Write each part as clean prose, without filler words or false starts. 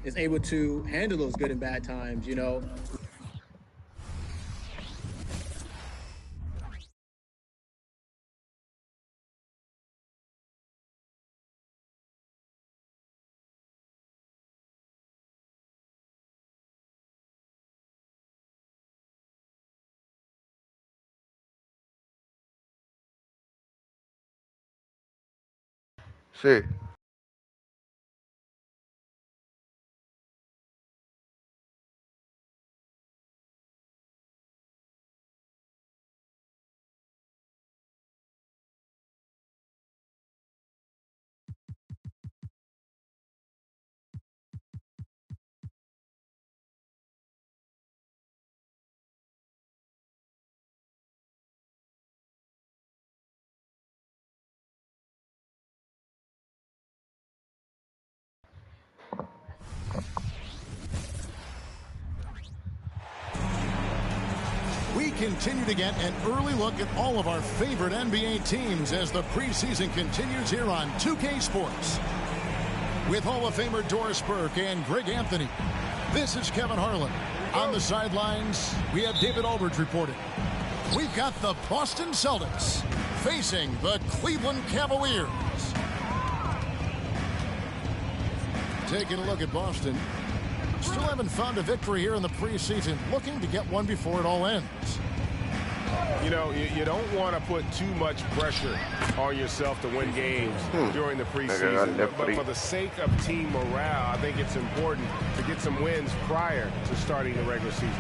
is able to handle those good and bad times, you know. Sí. We continue to get an early look at all of our favorite NBA teams as the preseason continues here on 2K Sports. With Hall of Famer Doris Burke and Greg Anthony, this is Kevin Harlan. On the sidelines, we have David Aldridge reporting. We've got the Boston Celtics facing the Cleveland Cavaliers. Taking a look at Boston. Still haven't found a victory here in the preseason. Looking to get one before it all ends. You know, you don't want to put too much pressure on yourself to win games during the preseason. But for the sake of team morale, I think it's important to get some wins prior to starting the regular season.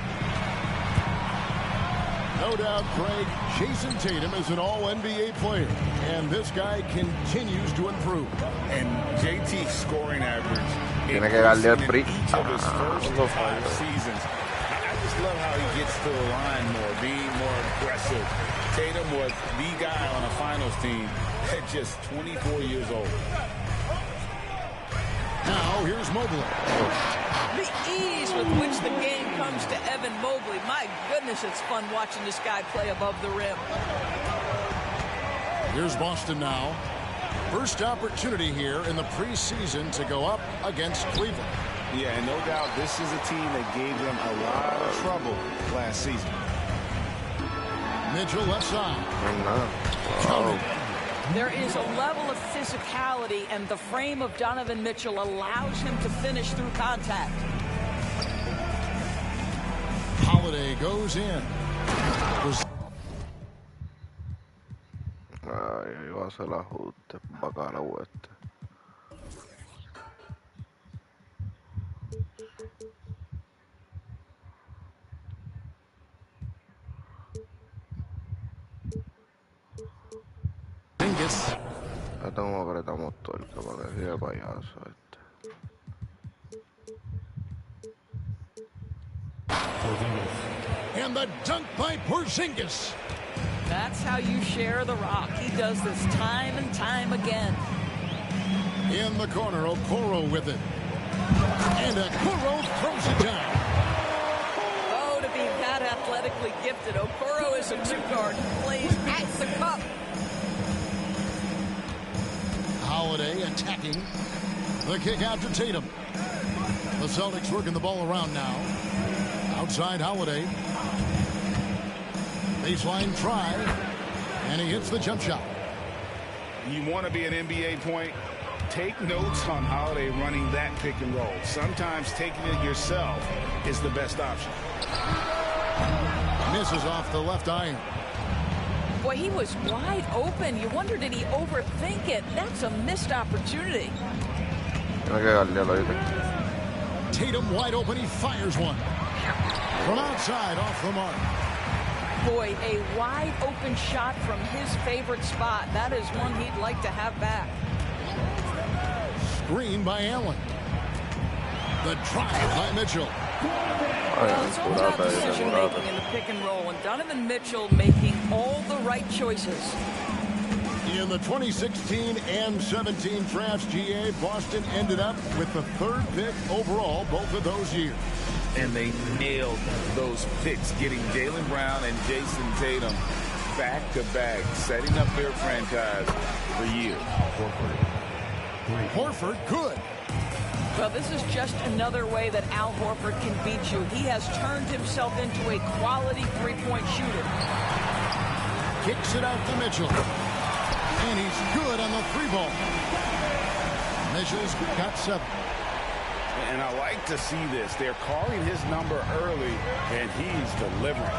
No doubt, Craig, Jason Tatum is an all-NBA player, and this guy continues to improve. And JT's scoring average Tiene que darle al free. each of his first 5 seasons. I just love how he gets to the line more, being more aggressive. Tatum was the guy on a finals team at just 24 years old. Now, here's Mobley. The ease with which the game comes to Evan Mobley. My goodness, it's fun watching this guy play above the rim. Here's Boston now. First opportunity here in the preseason to go up against Cleveland. Yeah, and no doubt this is a team that gave them a lot of trouble last season. Mitchell left side. Wow. There is a level of physicality, and the frame of Donovan Mitchell allows him to finish through contact. Holiday goes in. Ay, va a hacer el ajuste para acá la vuelta. Dingus. Ahora como apretamos tuerca para que siga payaso este. And the dunk by Porzingis. That's how you share the rock. He does this time and time again. In the corner, Okoro with it. And Okoro throws it down. Oh, to be that athletically gifted. Okoro is a two-guard who plays at the cup. Holiday attacking. The kick out to Tatum. The Celtics working the ball around now. Outside Holiday. Baseline try. And he hits the jump shot. You want to be an NBA point? Take notes on Holiday running that pick and roll. Sometimes taking it yourself is the best option. Misses off the left iron. Boy, he was wide open. You wonder, did he overthink it? That's a missed opportunity. Tiene que darle al oído. Tatum wide open. He fires one. From outside, off the mark. Boy, a wide open shot from his favorite spot. That is one he'd like to have back. Screen by Allen. The drive by Mitchell. Well, it's all about decision making in the pick and roll, and Donovan Mitchell making all the right choices. In the 2016 and 17 drafts, GA, Boston ended up with the 3rd pick overall both of those years. And they nailed those picks, getting Jaylen Brown and Jason Tatum back-to-back, setting up their franchise for years. Horford good. Well, this is just another way that Al Horford can beat you. He has turned himself into a quality three-point shooter. Kicks it out to Mitchell. And he's good on the three ball. Mitchell's got 7. And I like to see this. They're calling his number early, and he's delivering.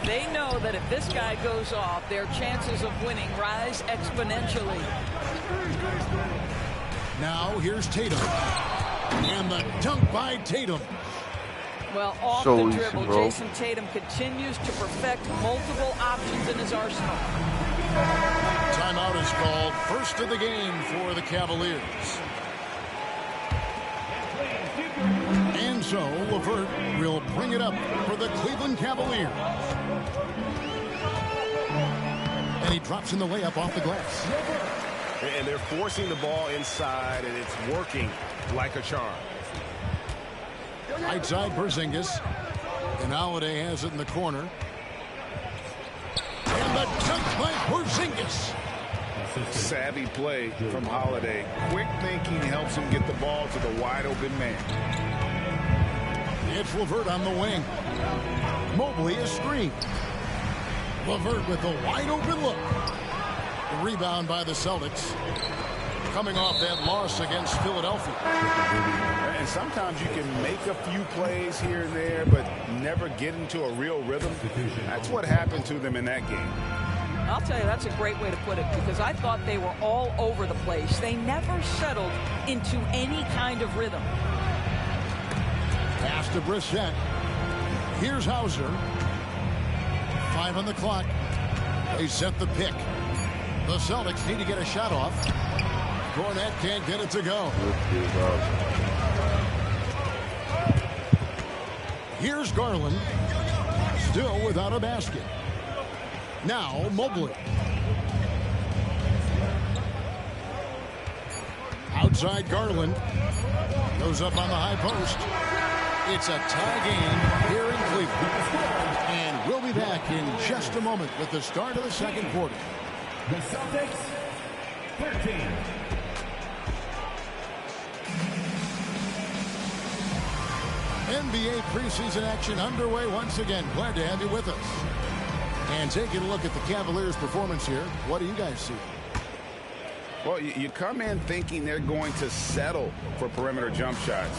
They know that if this guy goes off, their chances of winning rise exponentially. Now here's Tatum. And the dunk by Tatum. Well, off So the easy, dribble, bro. Jason Tatum continues to perfect multiple options in his arsenal. Timeout is called. First of the game for the Cavaliers. And so LeVert will bring it up for the Cleveland Cavaliers. And he drops in the layup off the glass. And they're forcing the ball inside, and it's working like a charm. Right side, Porzingis. And Holiday has it in the corner. And the dunk by Porzingis. Savvy play from Holiday. Quick thinking helps him get the ball to the wide-open man. It's LeVert on the wing. Mobley is screened. LeVert with a wide-open look. The rebound by the Celtics. Coming off that loss against Philadelphia. And sometimes you can make a few plays here and there, but never get into a real rhythm. That's what happened to them in that game. I'll tell you, that's a great way to put it, because I thought they were all over the place. They never settled into any kind of rhythm. Pass to Brissett. Here's Hauser. 5 on the clock. They set the pick. The Celtics need to get a shot off. Cornette can't get it to go. Here's Garland. Still without a basket. Now Mobley. Outside Garland. Goes up on the high post. It's a tie game here in Cleveland. And we'll be back in just a moment with the start of the second quarter. The Celtics, 13. NBA preseason action underway once again. Glad to have you with us. And taking a look at the Cavaliers' performance here, what do you guys see? Well, you come in thinking they're going to settle for perimeter jump shots.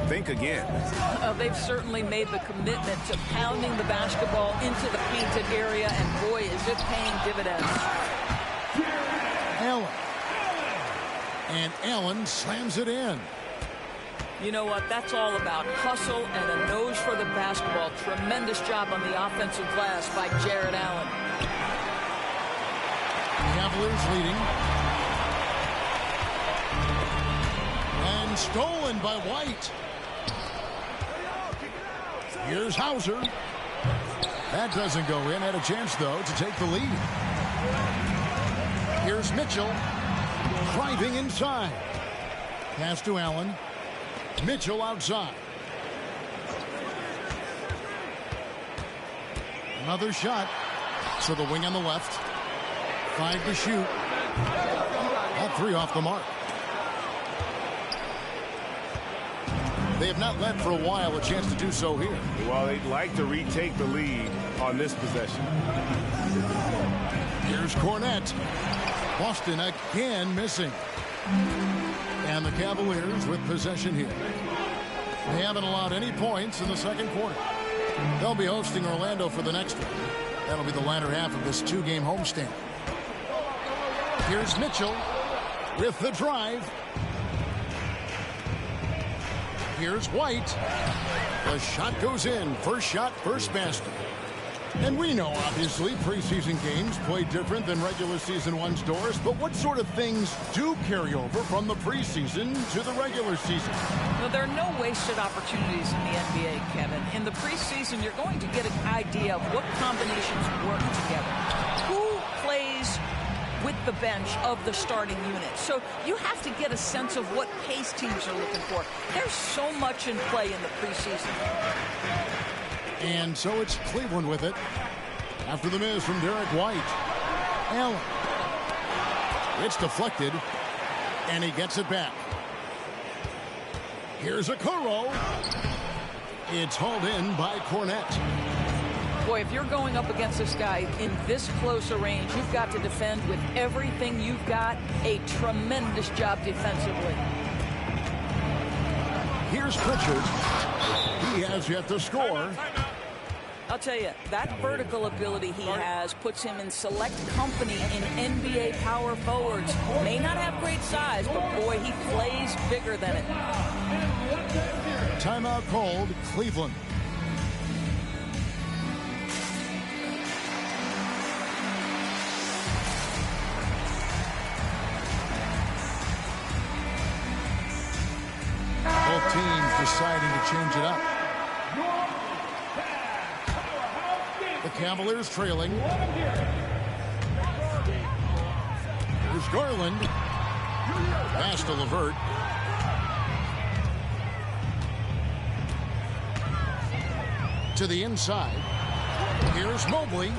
Think again. They've certainly made the commitment to pounding the basketball into the painted area, and boy, is it paying dividends. Allen. And Allen slams it in. You know what? That's all about hustle and a nose for the basketball. Tremendous job on the offensive glass by Jared Allen. Cavaliers leading. And stolen by White. Here's Hauser. That doesn't go in. Had a chance, though, to take the lead. Here's Mitchell. Driving inside. Pass to Allen. Mitchell outside. Another shot. So the wing on the left. 5 to shoot. All 3 off the mark. They have not led for a while. A chance to do so here. Well, they'd like to retake the lead on this possession. Here's Cornette. Boston again missing. And the Cavaliers with possession here. They haven't allowed any points in the second quarter. They'll be hosting Orlando for the next one. That'll be the latter half of this 2-game homestand. Here's Mitchell with the drive. Here's White. The shot goes in. First shot, first basket. And we know, obviously, preseason games play different than regular season ones, Doris, but what sort of things do carry over from the preseason to the regular season? Well, there are no wasted opportunities in the NBA, Kevin. In the preseason, you're going to get an idea of what combinations work together. Who plays with the bench of the starting unit. So you have to get a sense of what pace teams are looking for. There's so much in play in the preseason. And so it's Cleveland with it. After the miss from Derek White. Allen. It's deflected. And he gets it back. Here's Okoro. It's hauled in by Cornette. Boy, if you're going up against this guy in this close a range, you've got to defend with everything you've got. A tremendous job defensively. Here's Pritchard. He has yet to score. I'll tell you, that vertical ability he has puts him in select company in NBA power forwards. May not have great size, but boy, he plays bigger than it. Timeout called, Cleveland. Both teams deciding to change it up. The Cavaliers trailing. Here's Garland. Pass to LeVert. To the inside. Here's Mobley.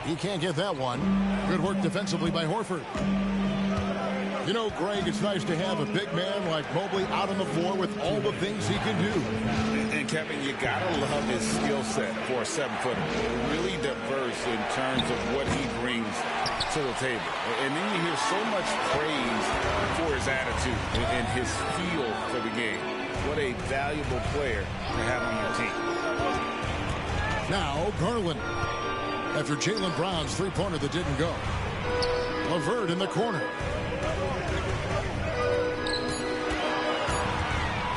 He can't get that one. Good work defensively by Horford. You know, Greg, it's nice to have a big man like Mobley out on the floor with all the things he can do. And Kevin, you gotta love his skill set for a 7-footer. Really diverse in terms of what he brings to the table. And then you hear so much praise for his attitude and his feel for the game. What a valuable player to have on your team. Now Garland. After Jaylen Brown's three-pointer that didn't go. LeVert in the corner.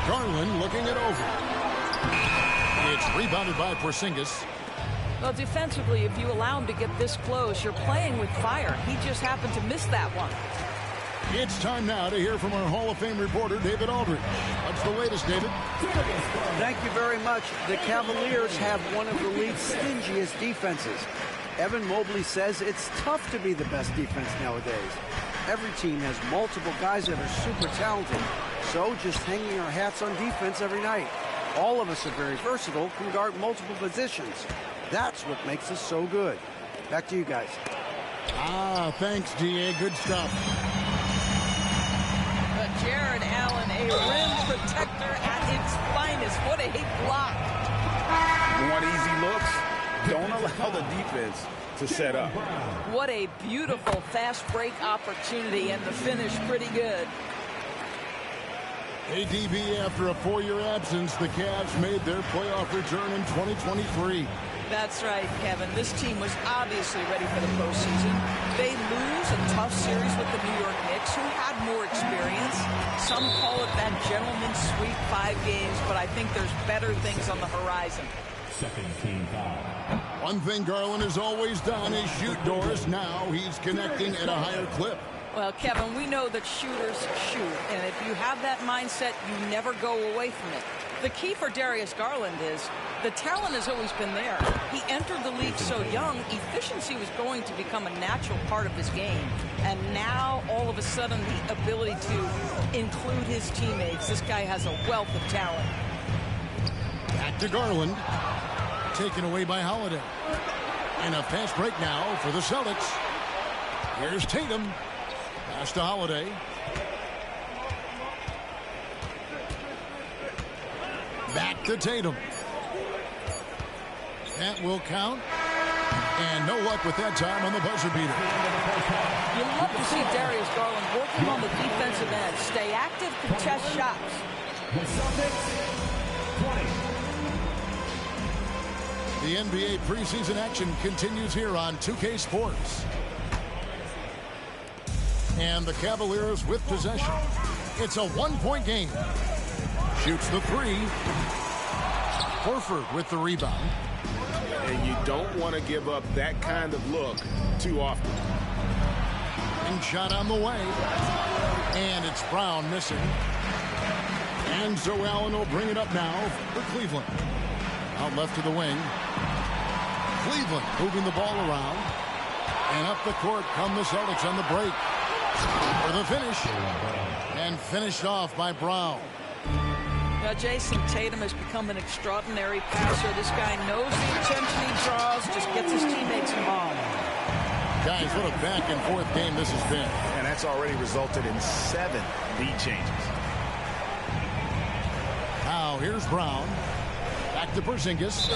Garland looking it over. It's rebounded by Porzingis. Well, defensively, if you allow him to get this close, you're playing with fire. He just happened to miss that one. It's time now to hear from our Hall of Fame reporter, David Aldridge. What's the latest, David? Thank you very much. The Cavaliers have one of the league's stingiest defenses. Evan Mobley says it's tough to be the best defense nowadays. Every team has multiple guys that are super talented. So just hanging our hats on defense every night. All of us are very versatile, can guard multiple positions. That's what makes us so good. Back to you guys. Thanks, D.A. Good stuff. Jared Allen, a rim protector at its finest. What a block. You want easy looks? Don't allow the defense to set up. What a beautiful fast break opportunity, and the finish pretty good. ADB, after a 4-year absence, the Cavs made their playoff return in 2023. That's right, Kevin. This team was obviously ready for the postseason. They lose a tough series with the New York Knicks, who had more experience. Some call it that gentleman's sweep, 5 games, but I think there's better things on the horizon. Second team foul. One thing Garland has always done is shoot, Doris. Now he's connecting at a higher clip. Well, Kevin, we know that shooters shoot, and if you have that mindset, you never go away from it. The key for Darius Garland is the talent has always been there. He entered the league so young, efficiency was going to become a natural part of his game. And now, all of a sudden, the ability to include his teammates. This guy has a wealth of talent. Back to Garland. Taken away by Holiday. And a fast break now for the Celtics. Here's Tatum. Pass to Holiday. Back to Tatum. That will count. And no luck with that time on the buzzer beater. You love to see Darius Garland working on the defensive end. Stay active, contest shots. The Celtics, 20. The NBA preseason action continues here on 2K Sports. And the Cavaliers with possession. It's a one-point game. Shoots the three. Horford with the rebound. And you don't want to give up that kind of look too often. And shot on the way. And it's Brown missing. And so Allen will bring it up now for Cleveland. Out left to the wing. Cleveland moving the ball around. And up the court come the Celtics on the break. For the finish. And finished off by Brown. Now, Jason Tatum has become an extraordinary passer. This guy knows the attention he draws, just gets his teammates involved. Guys, what a back-and-forth game this has been. And that's already resulted in 7 lead changes. Now, here's Brown. Back to Porzingis.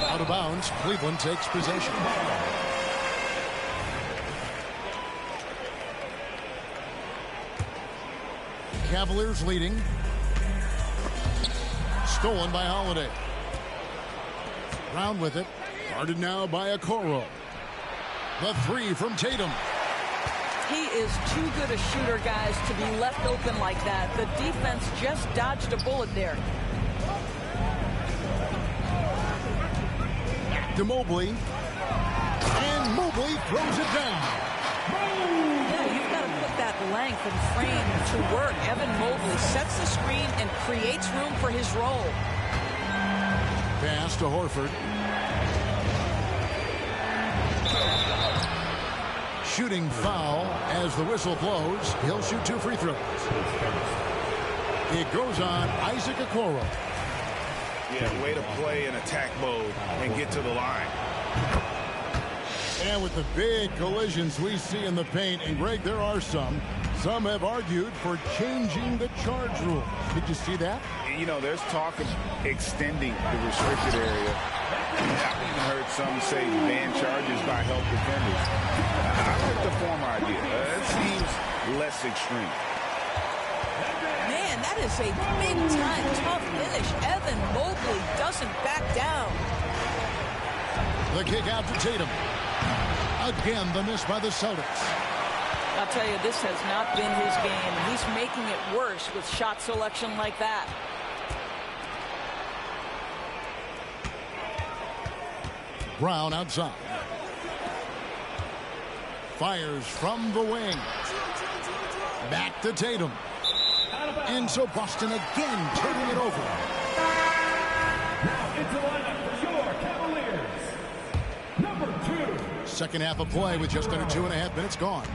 Out of bounds. Cleveland takes possession. Cavaliers leading. Stolen by Holiday. Brown with it. Guarded now by Okoro. The 3 from Tatum. He is too good a shooter, guys, to be left open like that. The defense just dodged a bullet there. Back to Mobley. And Mobley throws it down. Yeah, you've got to put that length and frame to work. Evan Mobley sets the screen and creates room for his role. Pass to Horford. Shooting foul as the whistle blows. He'll shoot 2 free throws. It goes on Isaac Okoro. Yeah, way to play in attack mode and get to the line. And with the big collisions we see in the paint, and Greg, there are some have argued for changing the charge rule. Did you see that? You know, there's talk of extending the restricted area. I've even heard some say ban charges by help defenders. I like the former idea. It seems less extreme. Man, that is a big-time tough finish. Evan Mobley doesn't back down. The kick out to Tatum. Again, the miss by the Celtics. I'll tell you, this has not been his game. He's making it worse with shot selection like that. Brown outside. Fires from the wing. Back to Tatum. And so Boston again turning it over. Now into lineup for your Cavaliers. Number 2. Second half of play with just under 2.5 minutes gone.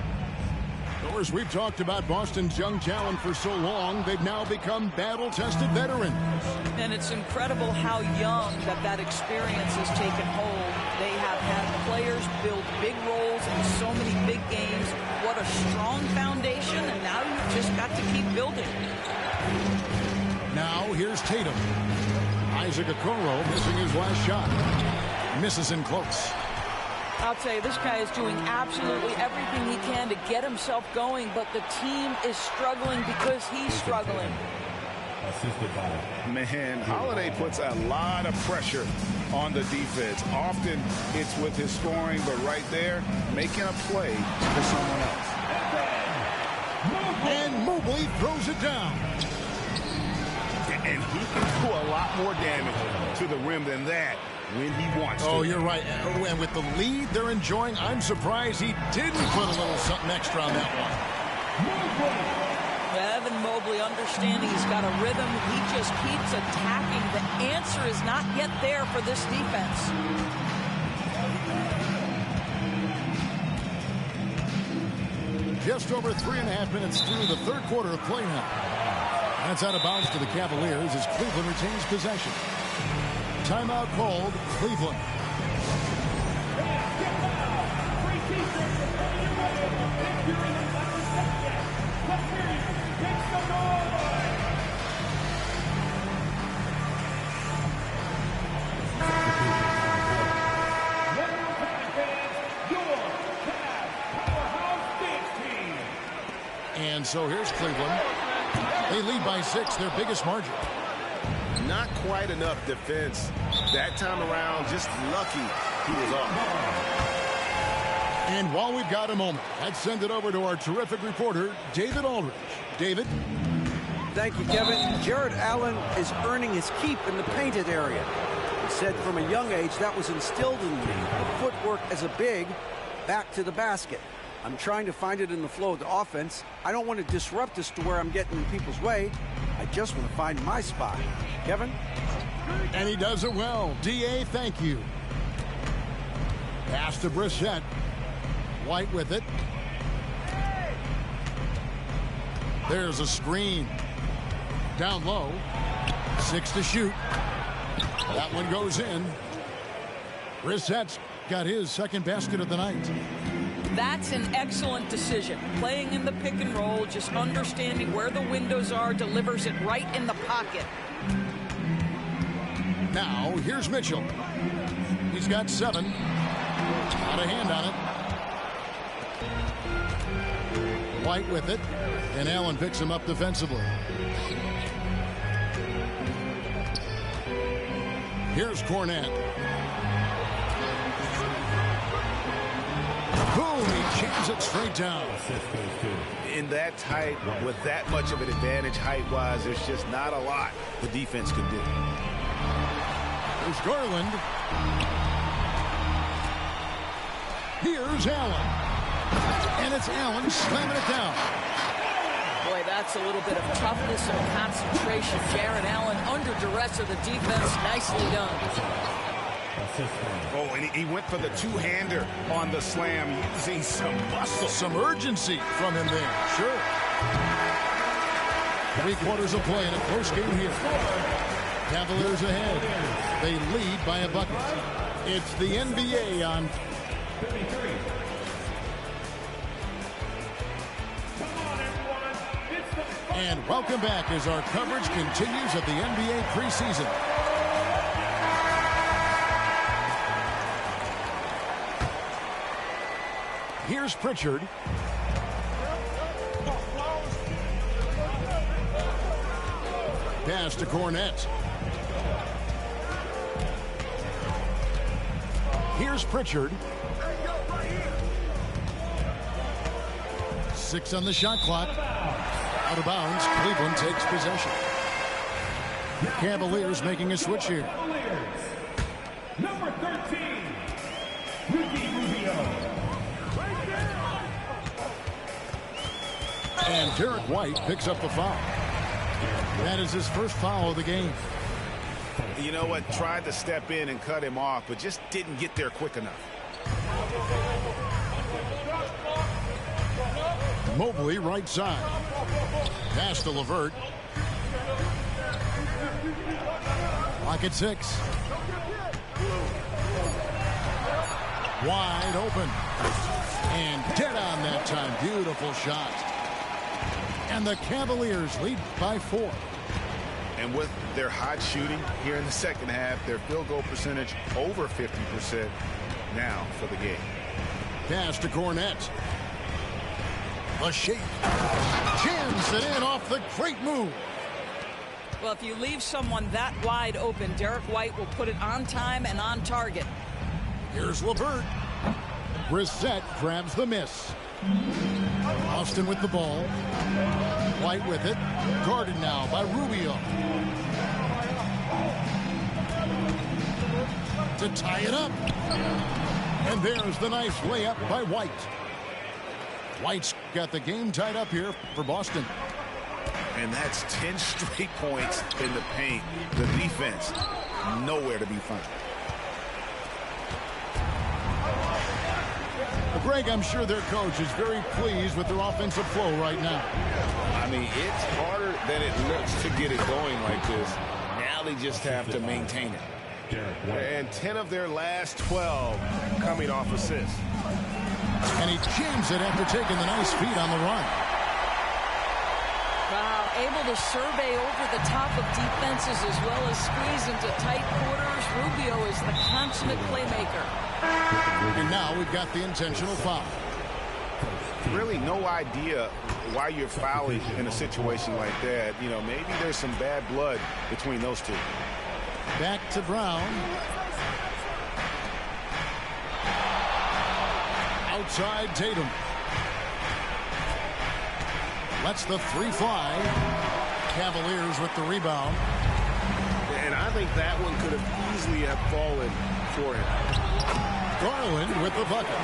Of course, we've talked about Boston's young talent for so long. They've now become battle-tested veterans. And it's incredible how young that experience has taken hold. They have had players build big roles in so many big games. What a strong foundation, and now you've just got to keep building. Now here's Tatum. Isaac Okoro missing his last shot. Misses in close. I'll tell you, this guy is doing absolutely everything he can to get himself going, but the team is struggling because he's struggling. Man, Holiday puts a lot of pressure on the defense. Often it's with his scoring, but right there, making a play for someone else. And Mobley throws it down. And he can do a lot more damage to the rim than that when he wants to. Oh, you're right. And with the lead they're enjoying, I'm surprised he didn't put a little something extra on that one. Evan Mobley understanding he's got a rhythm. He just keeps attacking. The answer is not yet there for this defense. Just over 3.5 minutes through the third quarter of play now. That's out of bounds to the Cavaliers as Cleveland retains possession. Timeout called, Cleveland. And so here's Cleveland. They lead by 6, their biggest margin. Not quite enough defense that time around. Just lucky he was off. And while we've got a moment, let's send it over to our terrific reporter, David Aldridge. David? Thank you, Kevin. Jared Allen is earning his keep in the painted area. He said from a young age that was instilled in me. The footwork as a big, back to the basket. I'm trying to find it in the flow of the offense. I don't want to disrupt this to where I'm getting in people's way. I just want to find my spot. Kevin? And he does it well. D.A., thank you. Pass to Brissett. White with it. There's a screen. Down low. 6 to shoot. That one goes in. Brissett's got his second basket of the night. That's an excellent decision. Playing in the pick and roll, just understanding where the windows are, delivers it right in the pocket. Now, here's Mitchell. He's got 7. Got a hand on it. White with it. And Allen picks him up defensively. Here's Cornette. Boom, he jams it straight down. In that tight, with that much of an advantage height-wise, there's just not a lot the defense can do. There's Garland. Here's Allen. And it's Allen slamming it down. Boy, that's a little bit of toughness and concentration. Jarrett Allen under duress of the defense. Nicely done. Oh, and he went for the two-hander on the slam, using some muscle. Some urgency from him there. Sure. 3 quarters of play in a close game here. Cavaliers ahead. They lead by a bucket. It's the NBA on. And welcome back as our coverage continues of the NBA preseason. Here's Pritchard. Pass to Cornette. Here's Pritchard. 6 on the shot clock. Out of bounds. Cleveland takes possession. Cavaliers making a switch here. Number 13, Ricky Rubio. And Derek White picks up the foul. That is his first foul of the game. You know what? Tried to step in and cut him off, but just didn't get there quick enough. Mobley right side. Pass to LeVert. Lock at 6. Wide open. And dead on that time. Beautiful shot. And the Cavaliers lead by 4. And with their hot shooting here in the second half, their field goal percentage over 50% now for the game. Pass to Cornette. A shake. Jams it in off the great move. Well, if you leave someone that wide open, Derek White will put it on time and on target. Here's LeVert. Brissett grabs the miss. Austin with the ball. White with it. Guarded now by Rubio. To tie it up. And there's the nice layup by White. White's got the game tied up here for Boston. And that's 10 straight points in the paint. The defense, nowhere to be found. Greg, I'm sure their coach is very pleased with their offensive flow right now. I mean, it's harder than it looks to get it going like this. Now they just have to maintain it. And 10 of their last 12 coming off assists. And he jams it after taking the nice feed on the run. Wow, able to survey over the top of defenses as well as squeeze into tight quarters. Rubio is the consummate playmaker. And now we've got the intentional foul. Really no idea why you're fouling in a situation like that. You know, maybe there's some bad blood between those two. Back to Brown. Outside Tatum. Lets the 3 fly. Cavaliers with the rebound. And I think that one could have easily have fallen for him. Garland with the bucket.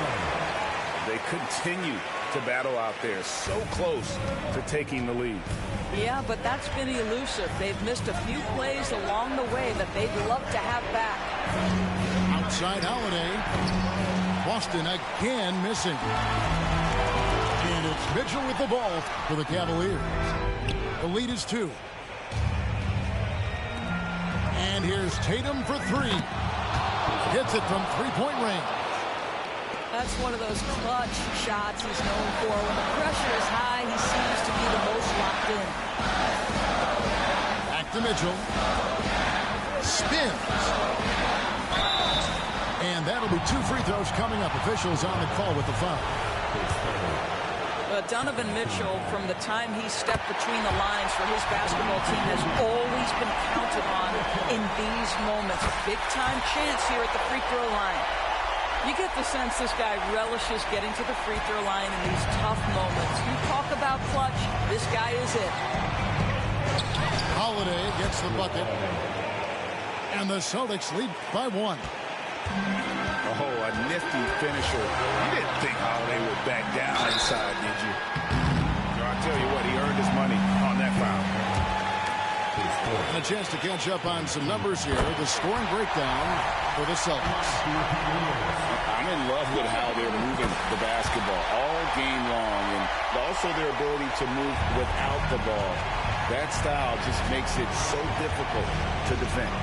They continue to battle out there, so close to taking the lead. Yeah, but that's been elusive. They've missed a few plays along the way that they'd love to have back. Outside Holiday. Boston again missing. And it's Mitchell with the ball for the Cavaliers. The lead is 2. And here's Tatum for three. Hits it from three-point range. That's one of those clutch shots he's known for. When the pressure is high, he seems to be the most locked in. Back to Mitchell. Spins. And that'll be 2 free throws coming up. Officials on the call with the foul. Donovan Mitchell, from the time he stepped between the lines for his basketball team, has always been counted on in these moments. A big-time chance here at the free throw line. You get the sense this guy relishes getting to the free throw line in these tough moments. You talk about clutch, this guy is it. Holiday gets the bucket. And the Celtics lead by 1. Oh, a nifty finisher. You didn't think Holiday would back down inside, did you? I'll tell you what, he earned his money on that foul. And a chance to catch up on some numbers here. The scoring breakdown for the Celtics. I'm in love with how they're moving the basketball all game long, and also their ability to move without the ball. That style just makes it so difficult to defend.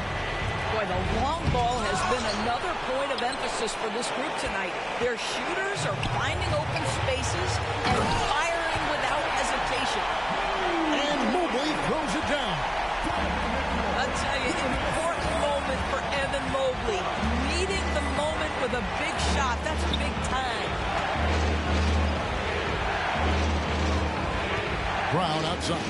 Boy, the long ball has been another point of emphasis for this group tonight. Their shooters are finding open spaces and firing without hesitation. And Mobley throws it down. I'll tell you, important moment for Evan Mobley. Meeting the moment with a big shot. That's big time. Brown outside.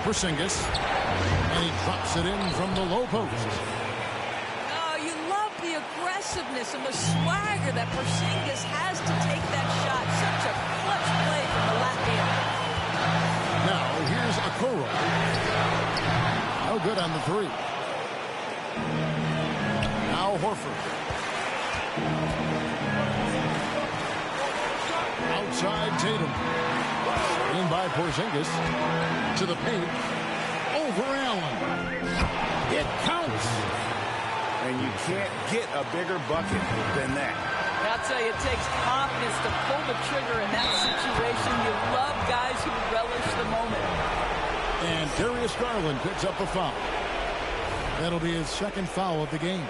Porzingis, and he drops it in from the low post. Oh, you love the aggressiveness and the swagger that Porzingis has to take that shot. Such a clutch play from the Latvian. Now here's Okoro. No good on the three. Now Horford. Outside Tatum. In by Porzingis to the paint. Over Allen. It counts. And you can't get a bigger bucket than that. I'll tell you, it takes confidence to pull the trigger in that situation. You love guys who relish the moment. And Darius Garland picks up the foul. That'll be his second foul of the game.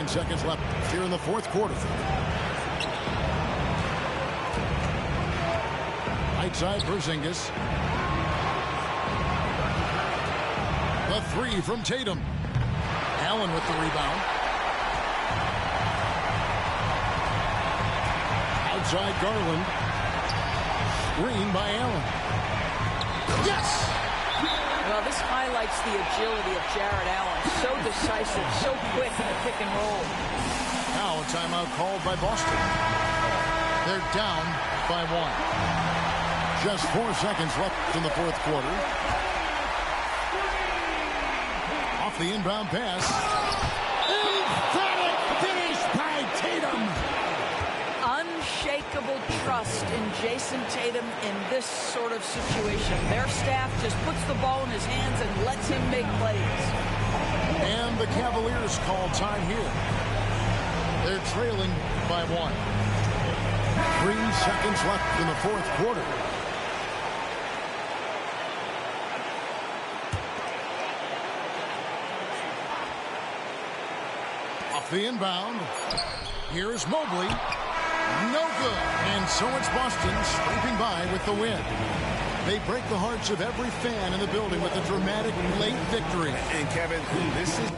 Seconds left here in the fourth quarter. Right side, Porzingis. The three from Tatum. Allen with the rebound. Outside Garland. Screen by Allen. Yes! Well, this highlights the agility of Jared Allen. So decisive, so quick in the pick and roll. Now a timeout called by Boston. They're down by 1. Just 4 seconds left in the fourth quarter. Off the inbound pass. Emphatic finish by Tatum. Unshakable trust in Jason Tatum in this sort of situation. Their staff just puts the ball in his hands and lets him make plays. And the Cavaliers call time here. They're trailing by 1. 3 seconds left in the fourth quarter. Off the inbound. Here's Mobley. No good. And so it's Boston scraping by with the win. They break the hearts of every fan in the building with a dramatic late victory. And Kevin, this is